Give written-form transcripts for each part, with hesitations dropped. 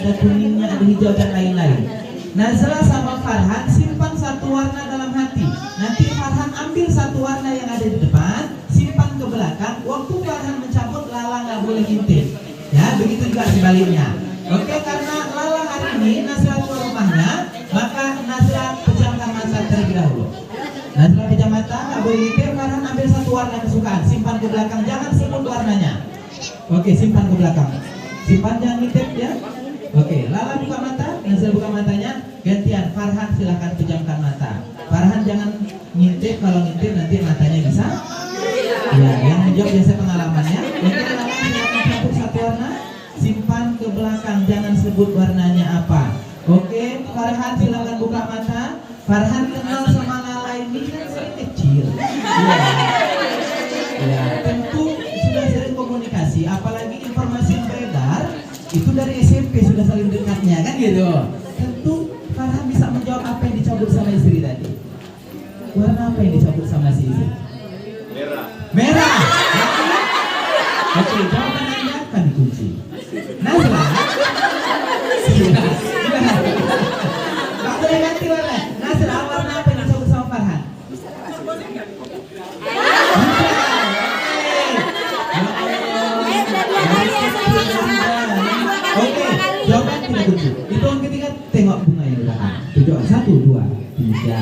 ada kuningnya, ada hijau dan lain-lain. Nazla sama Farhan simpan satu warna dalam hati. Nanti Farhan ambil satu warna yang ada di depan, simpan ke belakang. Waktu Farhan mencabut, Lala nggak boleh ngintip. Ya, begitu juga sebaliknya. Oke, karena Lala hari ini Nazla ke rumahnya, maka Nazla pejamkan mata terlebih dahulu. Nazla pejam mata, nggak boleh ngintip. Farhan ambil satu warna kesukaan, simpan ke belakang, jangan sebut warnanya. Oke, simpan ke belakang. Simpan, jangan ngintip ya. Oke, Lala buka mata, Nazla buka matanya, gantian. Farhan silahkan pejamkan mata. Farhan jangan ngintip, kalau ngintip nanti matanya bisa. Ya, yang menjawab biasa pengalamannya. Oke, Lala silahkan cabut satu warna, simpan ke belakang, jangan sebut warnanya apa. Oke, Farhan silahkan buka mata. Farhan kenal sama Lala ini kan dari kecil. Ya, tentu sudah sering komunikasi, apalagi informasi yang beredar itu dari SMP sudah saling dekatnya kan gitu. Tentu Farhan bisa menjawab apa yang dicabut sama istri tadi. Warna apa yang dicabut sama si istri? Merah. Merah. Oke, jawaban Anda akan dikunci. Nazla. Gak boleh ganti warna. Nazla, warna apa yang dicabut sama Farhan? Oke, jawaban tidak kunci. Hitungan ketiga, tengok bunga yang di belakang. Tujuh, 1, 2, 3.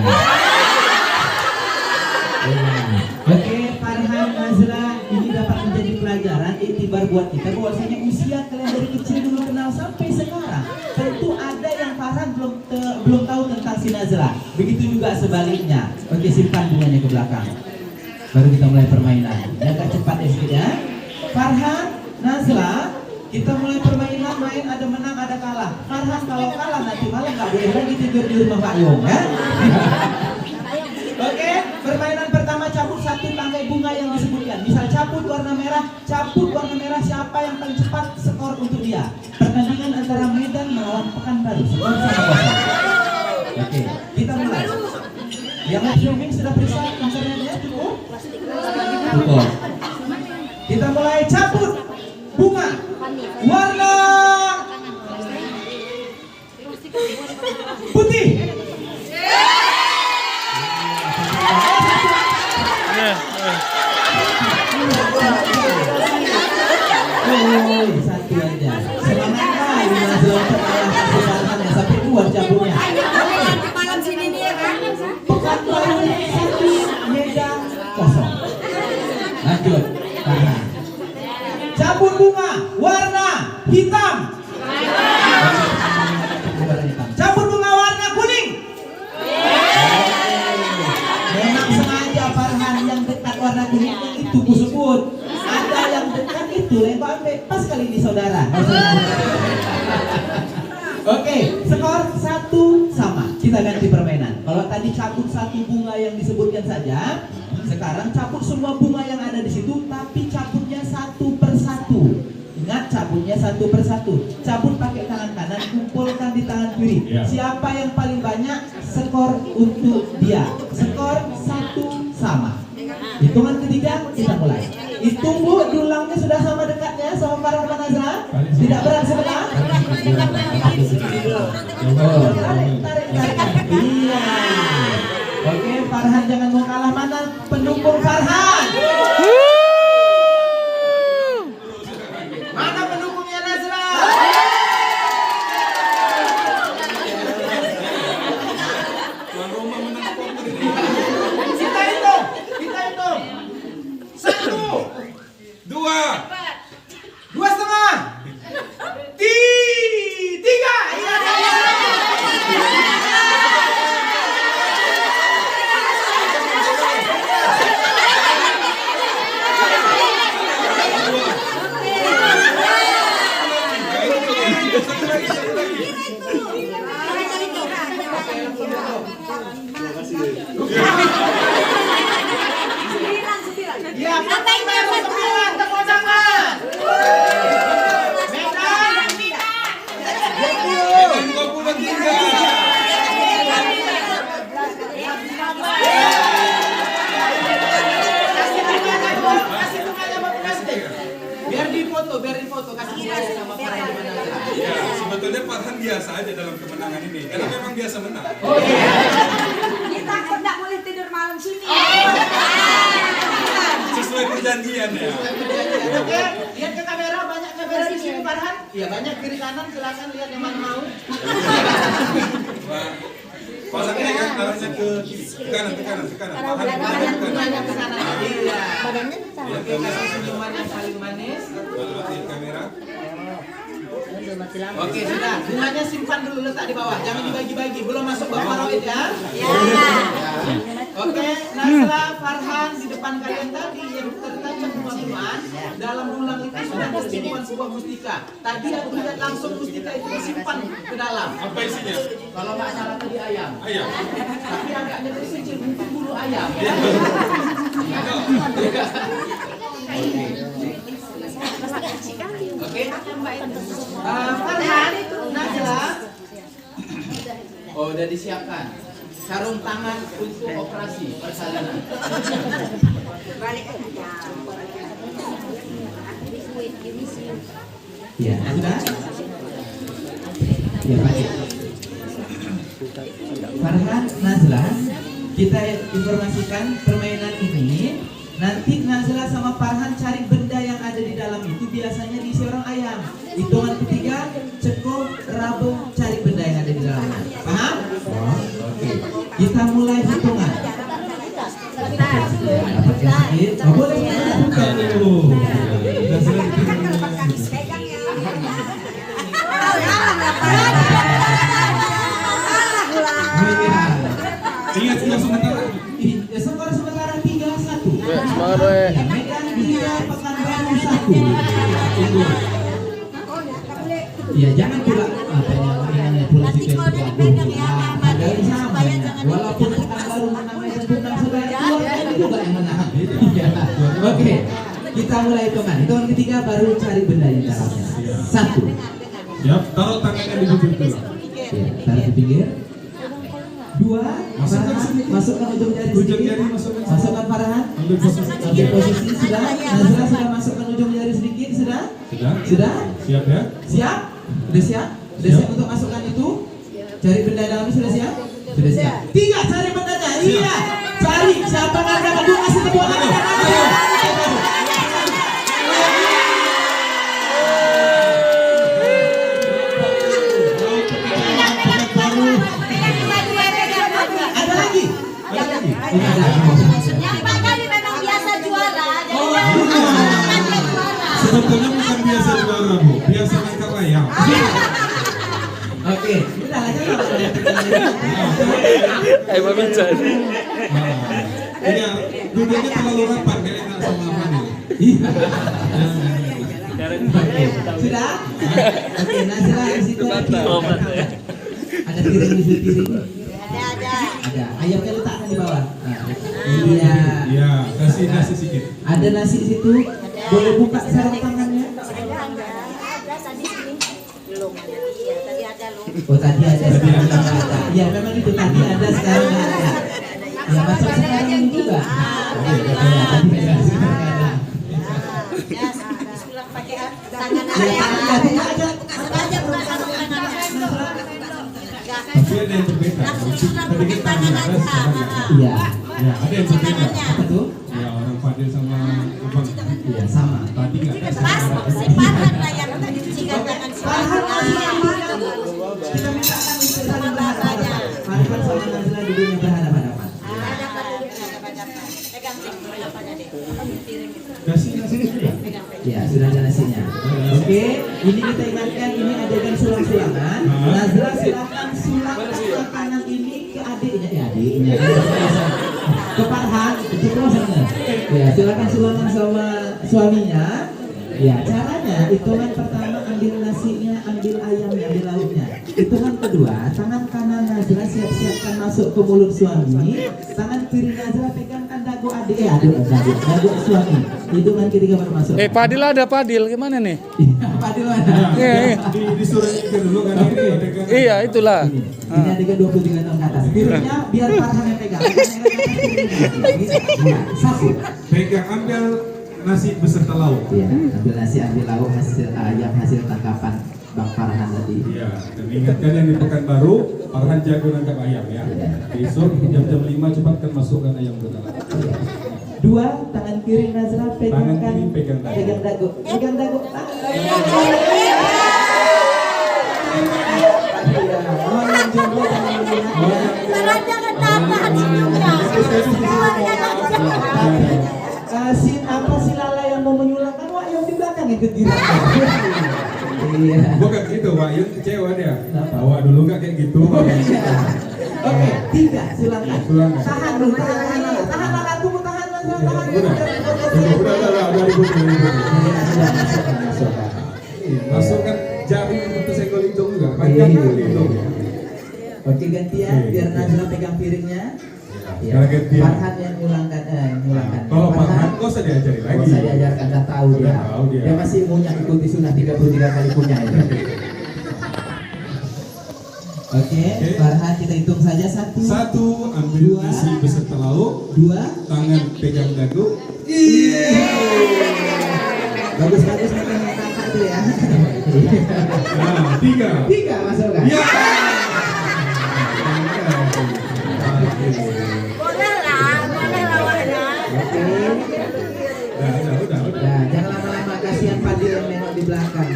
Oke, Farhan, Nazla, ini dapat menjadi pelajaran iktibar buat kita bahwasanya usia kalian dari kecil dulu kenal sampai sekarang. Tentu ada yang Farhan belum tahu tentang si Nazla. Begitu juga sebaliknya. Oke, simpan bunganya ke belakang. Baru kita mulai permainan. Agak cepat ya sedikit ya. Farhan, Nazla, kita mulai permainan, main ada menang ada kalah. Farhan kalau kalah nanti malam nggak boleh lagi tidur di rumah Pak Yong ya. Oke, permainan pertama cabut satu tangkai bunga yang disebutkan. Misal cabut warna merah siapa yang paling cepat skor untuk dia. Pertandingan antara Medan melawan Pekanbaru. Skor 1-0. Oke, kita mulai. Yang live streaming sudah periksa internetnya cukup? Cukup. Kita mulai cabut bunga warna putih. Satu aja. Semangat kali Nazla untuk mengalahkan kesalahannya sampai 2 cabutnya. Malam sini nih ya kan? Pekanbaru 1, Medan 0. Lanjut. Cabut bunga warna hitam. Cabut bunga warna kuning. Memang sengaja Farhan yang dekat warna kuning itu kusebut. Ada yang dekat itu lempar ambil. Pas kali ini saudara. Oke, skor 1 sama. Kita ganti permainan. Kalau tadi cabut satu bunga yang disebutkan saja, sekarang cabut semua bunga yang ada di situ, tapi cabutnya satu persatu. Ingat, cabutnya satu persatu. Cabut pakai tangan kanan, kumpulkan di tangan kiri. Siapa yang paling banyak, skor untuk dia. Skor 1 sama. Hitungan ketiga, kita mulai. Hitung Bu, tulangnya sudah sama dekatnya sama Farhan dan Nazla? Tidak berat sebelah? Tarik. Iya. Oke, Farhan jangan mau kalah. Mana pendukung Farhan? Mana pendukungnya Nazla? Kita hitung. 1, 2, 2,5, 3. Ya, Pekanbaru 9, tepuk tangan. Medan 23. Biar di foto, kasih sama Farhan. Ya, sebetulnya Sebetulnya Farhan biasa aja dalam kemenangan ini, karena memang biasa menang. Dia takut nggak boleh tidur malam sini. Sesuai perjanjian ya. Oke, lihat ke kamera, banyak kamera di sini Farhan. Iya, banyak kiri kanan, silakan lihat yang mana mau. Farhan ini kan arahnya ke kanan. Farhan arahnya ke kanan. Ke kanan. Iya. Ya, Oke, kasih senyuman yang paling manis. Matiin kamera. Oke, sudah. Bunganya simpan dulu, letak di bawah. Jangan dibagi-bagi. Belum masuk Bapak Rohit ya. Oke, Nazla, Farhan di depan kalian tadi yang tertancap bunga-bungaan dalam bulang itu sudah tersimpan sebuah mustika. Tadi aku lihat langsung mustika itu disimpan ke dalam. Apa isinya? Kalau nggak salah tadi ayam. Ayam. Tapi agaknya tersincir mungkin bulu ayam. Oke. Farhan, Nazla. Oh, udah disiapkan. Sarung tangan untuk operasi persalinan. Balik aja. Ya, sudah. Ya, baik. Farhan, Nazla, kita informasikan permainan ini. Nanti Nazla sama Farhan cari benda yang ada di dalam itu, biasanya diisi orang ayam. Hitungan ketiga, cekok, rabung, cari benda yang ada di dalamnya. Paham? Oh, oke. Kita mulai hitungan. Oh, boleh. Bukan dulu. Pegang ya. Ingat skor sementara. Skor sementara 3-1. Semangat, we. Medan 3, Pekanbaru 1. Iya, jangan pula pula si ada sama ya. Walaupun Pekanbaru menang Medan menang sebanyak 2 juga yang menang. Iya. Oke. Kita mulai hitungan. Hitungan ketiga baru cari benda yang dalamnya. 1. Ya, taruh tangannya di bibir dulu. Ya, taruh di pinggir. 2, Masukkan sini. masukkan ujung jari Ujung sedikit. jari masukkan. Masukkan Farhan. Ambil posisi. Ambil posisi sudah. Nazla sudah masukkan ujung jari sedikit sudah. Sudah. Sudah? Siap ya? Siap? Udah siap? Udah siap untuk masukkan itu? Cari benda dalamnya sudah siap? Sudah siap. 3, cari bendanya. Iya. Cari. Siapa yang akan kasih tepuk tangan? Ayo. Ada lagi? Ini ada. Yang Pak Kali memang biasa juara. Jadi dia juara. Sebetulnya bukan biasa juara, Bu. Biasa nangkap ayam. Oke. Udah lanjut. Ayo bicara. Iya, duduknya terlalu rapat kayaknya nggak sama Fadil. Iya. Oke. Sudah? Oke, Nazla di situ. Ada piring di situ piring. Ada. Ayamnya letakkan di bawah. Iya. Iya, kasih nasi sedikit. Ada nasi di situ. Boleh buka sarung tangannya? Oh, tadi ada. Sekarang nggak ada. Iya, memang itu tadi ada, sekarang nggak ada. Ya, masuk sekarang ini juga. Oke, ya, tadi memang sekarang nggak ada. Tapi ada yang berbeda. Tadi kita tangan atas, sekarang nggak ada. Iya. Ya, ada yang berbeda. Apa tuh? Ya, orang Fadil sama Abang. Iya, sama. Tadi nggak ada. Farhan kita mintakan untuk saling berhadapan. Farhan sama Nazla duduknya berhadapan-hadapan. Kasih nasi juga. Ya, sudah ada nasinya. Oke, ini kita ingatkan ini adegan sulang-sulangan. Nazla silakan sulangkan makanan ini ke adiknya, ya adiknya. Ke Farhan, keceplosan. Ya, silakan sulangkan sama suaminya. Ya, caranya hitungan pertama ambil nasinya, ambil ayamnya, ambil lauknya. Hitungan kedua, tangan kanan Nazla siap-siapkan masuk ke mulut suami. Tangan kiri Nazla pegangkan dagu adik, dagu suami. Hitungan ketiga baru masuk. Padil ada Padil, gimana nih? Padil mana? Iya. Disuruh ke dulu kan ini. Iya, itulah. Ini adegan 23 tahun ke atas. Piringnya biar Farhan yang pegang. Satu. Pegang, ambil nasi beserta lauk. Iya, ambil nasi, ambil lauk hasil ayam hasil tangkapan Bang Farhan tadi. Iya, dan ingatkan yang di Pekanbaru, Farhan jago nangkap ayam ya. Besok jam 5 cepatkan masukkan ayam ke dalam. 2, tangan kiri Nazla Tangan pegangkan. kiri pegang dagu. Pegang dagu. Pegang dagu. Iya, mohon yang jomblo jangan melihat. Jangan tahan senyumnya. Keluarga Si apa si Lala yang mau menyulang kan Wak yang di belakang ikut gitu. Iya. Bukan gitu, Pak. Yun kecewa dia. Kenapa? Bawa dulu nggak kayak gitu. Oke, 3 silakan. Silakan. Tahan dulu, tahan Lala. Tahan Lala, tunggu tahan Lala, tahan. Udah ribut. Masuk. Masukkan jari untuk senggol hidung juga. Iya, Panjang iya, kali iya. hidung ya. Oke gantian, biar Nazla pegang piringnya. Iya. Sekarang gantian. Farhan yang nyulangkan, nyulangkan. Kalau Farhan, nggak usah diajari lagi. Nggak usah diajarkan, dah tahu dia. Udah tahu dia. Dia masih punya ikuti sunnah 33 kali punya itu. Oke, Farhan kita hitung saja 1, 1, ambil Dua. nasi beserta lauk, 2. tangan pegang dagu. Bagus makan yang kakak tuh ya. Nah, 3. 3 masukkan. Ya. boleh lah warna. Oke. Udah. Nah, jangan lama-lama kasihan Fadil yang nengok di belakang.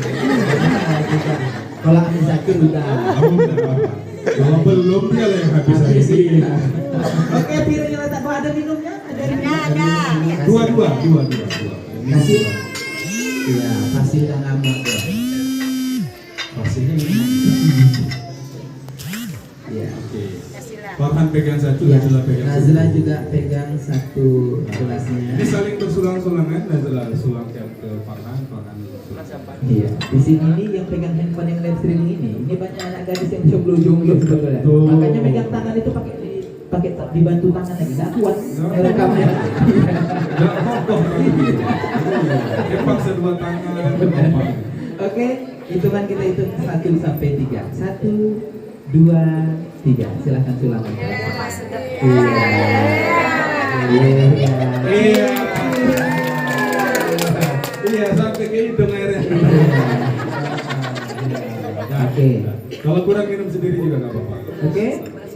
Kalau Amin Zakir udah. Kalau belum dia lah yang habis hari ini. Oke, piringnya letak. Kok ada minumnya? Ada. Dua. Kasih. Iya, Fasil dan Ahmad ya. Pastinya ini. Iya. Oke. Kasihlah. Farhan pegang 1, Iya. Nazla pegang Nazla 1. juga pegang 1 gelasnya. Ini saling bersulang-sulangan, Nazla sulang ke Farhan sulang. Iya. Di sini nih yang pegang handphone yang live streaming ini banyak anak gadis yang jomblo sebetulnya. Tuh. Makanya pegang tangan itu pakai dibantu tangan lagi, nggak kuat rekamnya. Nggak kokoh lagi. Dia paksa 2 tangan. gampang. Oke, hitungan kita hitung 1 sampai 3. 1, 2, 3. Silahkan sulangan. Iya, sampai ke hidung airnya. Oke. Kalau kurang minum sendiri juga nggak apa-apa. Oke,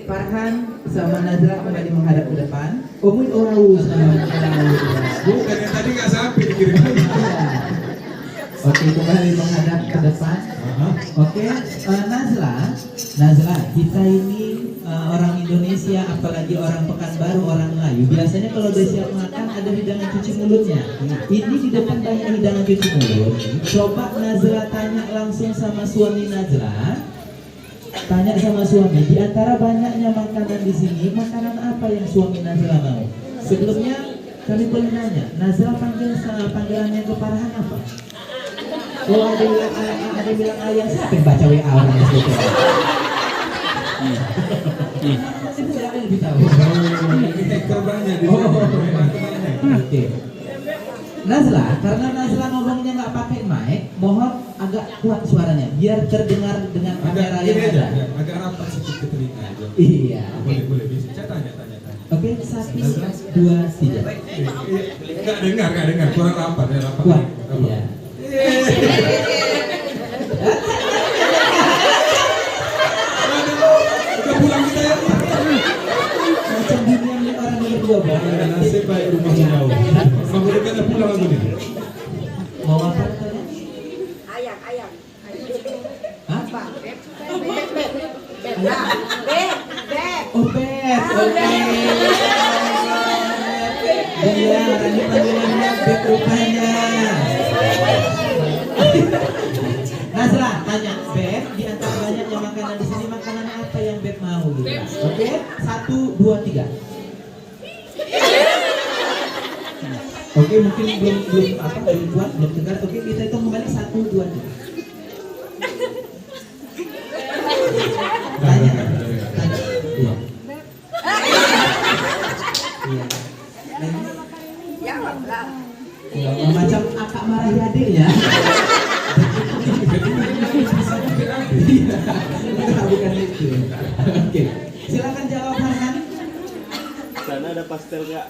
Farhan sama Nazla kembali menghadap ke depan. Raus. Bukan yang tadi nggak sampai dikirim lagi. Oke, kembali menghadap ke depan. Oke, Nazla, kita ini orang Indonesia, apalagi orang Pekanbaru, orang Melayu. Biasanya kalau udah siap makan ada hidangan cuci mulutnya. Ini di depan banyak hidangan cuci mulut. Coba Nazla tanya langsung sama suami Nazla. Tanya sama suami, di antara banyaknya makanan di sini, makanan apa yang suami Nazla mau? Sebelumnya kami boleh nanya, Nazla panggilannya ke Farhan apa? Oh, ada yang bilang ayah, siapa yang baca WA orang itu? Itu siapa yang lebih tahu? Ini hacker banyak di sini. Oke. Nazla, karena Nazla ngomongnya nggak pakai mic, mohon agak kuat suaranya, biar terdengar dengan kamera yang ada. Agak rapat sedikit ke telinga aja. Iya. Boleh bisa. Saya tanya. Oke, 1, 2, 3. Nggak dengar, kurang rapat ya rapat. Kuat. Rapat. Iya. Udah pulang kita ya. Macam dunia ini orang yang berdua Ya, nasib baik rumah jauh. Sama dekatnya pulang aku nih. mau apa katanya? Ayam. Hah? Beb. Oh, Beb. Oke. Iya, orang ini panggilannya Beb rupanya. Nazla, tanya Beb, di antara banyaknya makanan di sini, makanan apa yang Beb mau gitu? Oke, 1, 2, 3. Oke, mungkin belum kuat, belum dengar. Oke, kita hitung kembali 1, 2, 3. Tanya. Iya. Iya. Jawablah. Ya, macam akak marahi adiknya. Bukan itu. Oke, silakan jawab Farhan. Sana ada pastel nggak?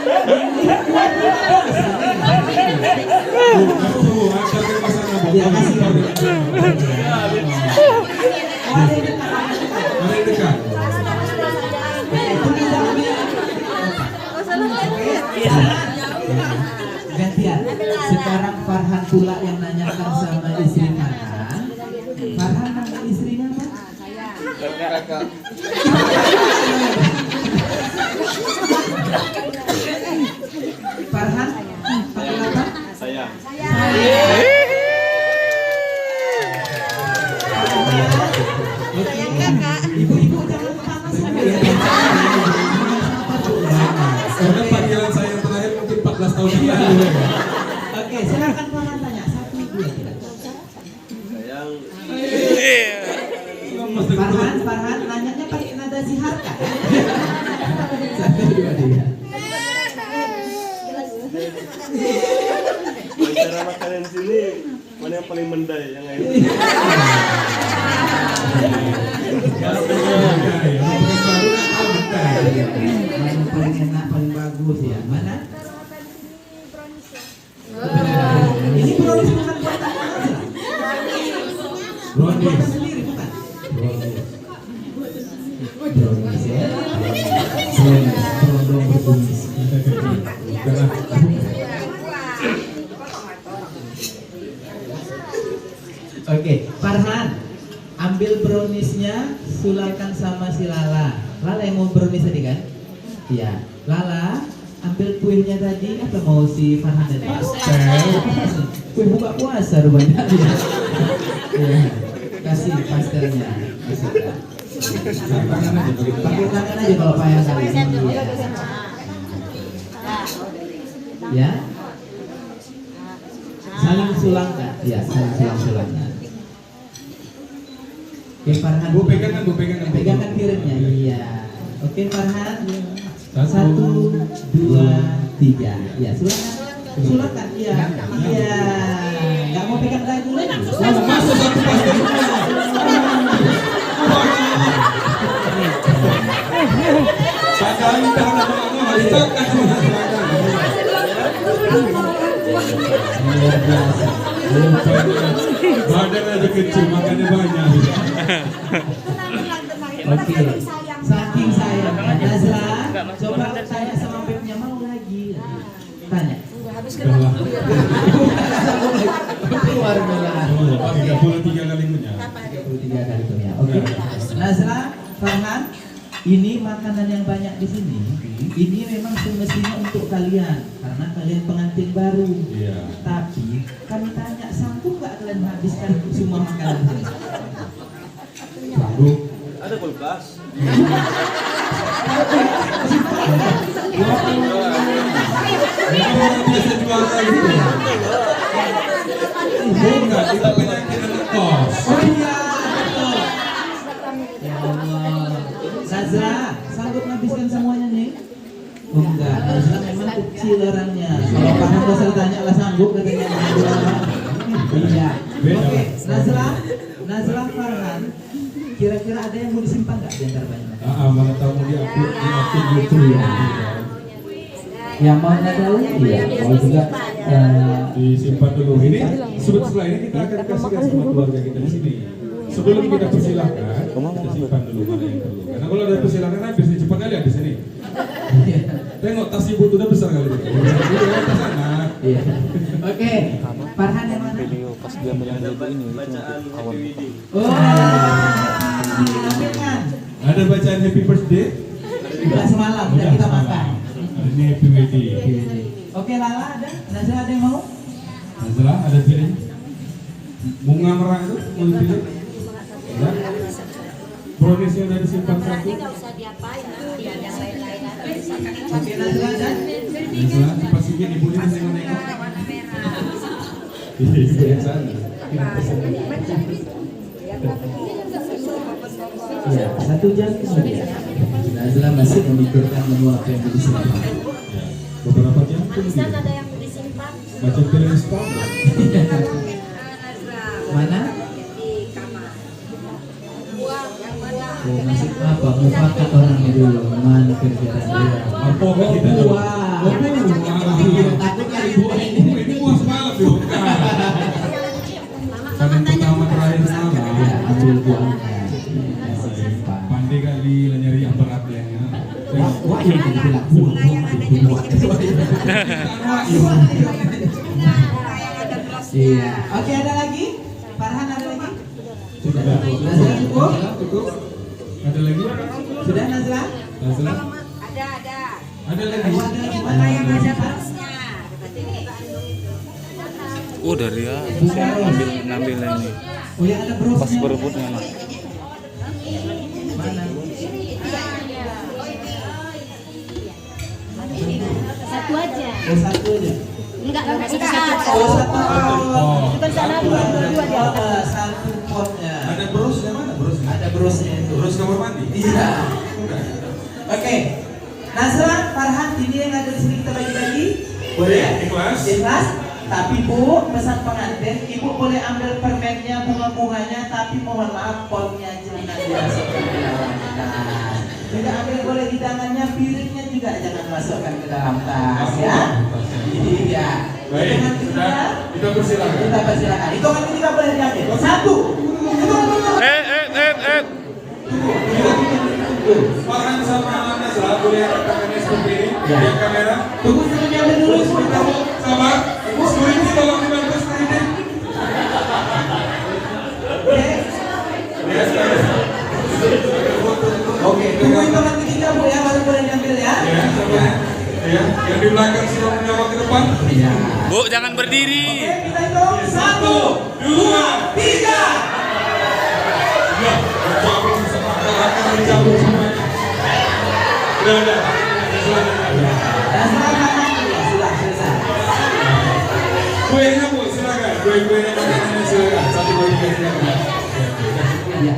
Antar ke sana, Bu. Ya, kasih. Mari dekat. Gantian. Sekarang Farhan pula yang nanyakan sama istri Farhan. Farhan nama istrinya apa? Farhan panggil apa? Saya. Ibu-ibu jangan kepanasan ya. Karena panggilan saya yang terakhir mungkin 14 tahun yang lalu. Oke, silakan Farhan tanya. 1, 2, 3. Sayang. Farhan nanyanya pakai nada Siharka. 1, 2, 3. Cara makanan sini mana yang paling mendai yang ini? Kalau paling enak, paling bagus ya. Mana? Ini brownies bukan buatan Azra. Buatan sendiri bukan? Brownies ya. Produk berkumis. Oke, Farhan, ambil browniesnya, sulaikan sama si Lala. Lala yang mau brownies tadi kan? Iya. Lala, ambil kuenya tadi atau mau si Farhan tadi? Kue buka puasa rupanya. Iya. Kasih pastelnya. Masukkan. Pakai tangan aja kalau payah kali ini. Ya. Saling sulangkan. Ya, saling sulang-sulangkan. Oke Farhan, Bu pegangan, pegangkan piringnya. Iya. Oke Farhan. 1, 2, 3. Ya, sulakan. Iya. Iya. Enggak mau pegang kayak dulu. masuk satu pastel. Padahal kita ada Luar biasa. badan ada kecil makannya banyak. Oke. Saking sayangnya Nazla, coba tanya sama Bebnya mau lagi. Tanya. Udah Keluar belah. 33 kali punya. 33 kali punya. Oke. Nazla, Farhan, ini makanan yang banyak di sini. Ini memang semestinya untuk kalian karena kalian pengantin baru. Iya. Tapi kami tanya, sanggup nggak kalian menghabiskan semua makanan ini? Sanggup. Ada kulkas. Orang biasa juara gitu. Bukan, kita penyakit anak kos. Oh iya, betul. Ya Allah. Nazla, sanggup menghabiskan semuanya nih? Oh enggak, Nazla memang kecil orangnya. Kalau Farhan dasar tanya lah sanggup katanya. Iya. Oke, Nazla Farhan, kira-kira ada yang mau disimpan nggak di antara banyak? Mana tahu mau diupload gitu ya. Yang mau tahu? Iya. Kalau juga Disimpan dulu. Ini setelah ini kita akan kasihkan sama keluarga kita di sini. Sebelum kita persilahkan, kita simpan dulu mana yang perlu. Karena kalau ada persilakan habis nih, cepat kali habis ini. Tengok tas ibu tuh udah besar kali ini. Ke sana. Iya. Oke, Farhan yang mana? Video pas dia menyambut ini Bacaan awal. Happy Wedding. Kan? Ada bacaan happy birthday? Udah semalam, udah kita makan. Ini happy wedding. Oke, Lala ada? Nazla ada yang mau? Nazla ada pilih? Bunga merah itu mau dipilih? Ya. Browniesnya udah disimpan satu. Nggak usah diapain, nanti yang lain-lain ada. Oke, Nazla ada? Nazla cepat sikit ibu ini nengok-nengok. Ibu yang sana. Ya, 1 jam kemudian. Nazla masih memikirkan menu apa yang mau disimpan. Ya. Beberapa jam Bisa kemudian. ada yang disimpan Macam film spa. Mana? di kamar. Buang yang mana? Oh, masih apa? Mufakat orangnya dulu. Mana kerjaan dia? Apa Oh, kita dulu? buah. Takutnya ibu Ini buah semalam dibongkar. Kadang pertama terakhir semalam. ambil buahnya. Pandai kali lah nyari yang berat lainnya. Wah, ini dibilang buah. Iya. Oke, ada lagi? Farhan ada lagi? Sudah. Nazla cukup? Cukup. Ada lagi? Sudah Nazla? Nazla? Ada. Ada lagi? Ada lagi mana yang ada Harusnya. Oh dari ya, ngambil ini. Oh yang ada brosnya. Pas berebut mana? Mana? Satu aja. Oh satu aja. Enggak, Oh satu Oh. Bukan sana dua dia. Satu potnya. Ada brosnya mana brosnya? Ada brosnya itu. Bros kamar mandi? Iya. Oke. Nazla, Farhan, ini yang ada di sini kita bagi-bagi. Boleh? Ikhlas? Ikhlas. Tapi Bu, pesan pengantin, Ibu boleh ambil permennya, bunga-bunganya, tapi mohon maaf potnya jangan dimasukkan ke dalam tas. Juga ambil boleh hidangannya, piringnya juga jangan masukkan ke dalam tas ya. Jadi ya. Baik, Hitungan sudah. ketiga, Kita persilakan. kita persilakan. Hitungan ketiga boleh diambil. Satu. Farhan sama Nazla boleh rekamannya seperti ini. Ya. Lihat kamera. Tunggu dulu diambil dulu. Kamu sabar. Security tolong dibantu security. Lihat kamera. Oke, tunggu hitungan ketiga Bu ya, baru boleh diambil ya. Ya, sabar. Ya, yang di belakang sudah menjawab ke depan. Iya. Bu jangan berdiri. Oke, kita hitung. 1, 2, 3. Ya, cabut sama akan dicabut semuanya. Udah. Dan sekarang ya, sudah selesai. Kuenya Bu, silakan. Kue-kuenya makanannya silakan. Satu kue silakan. Ya,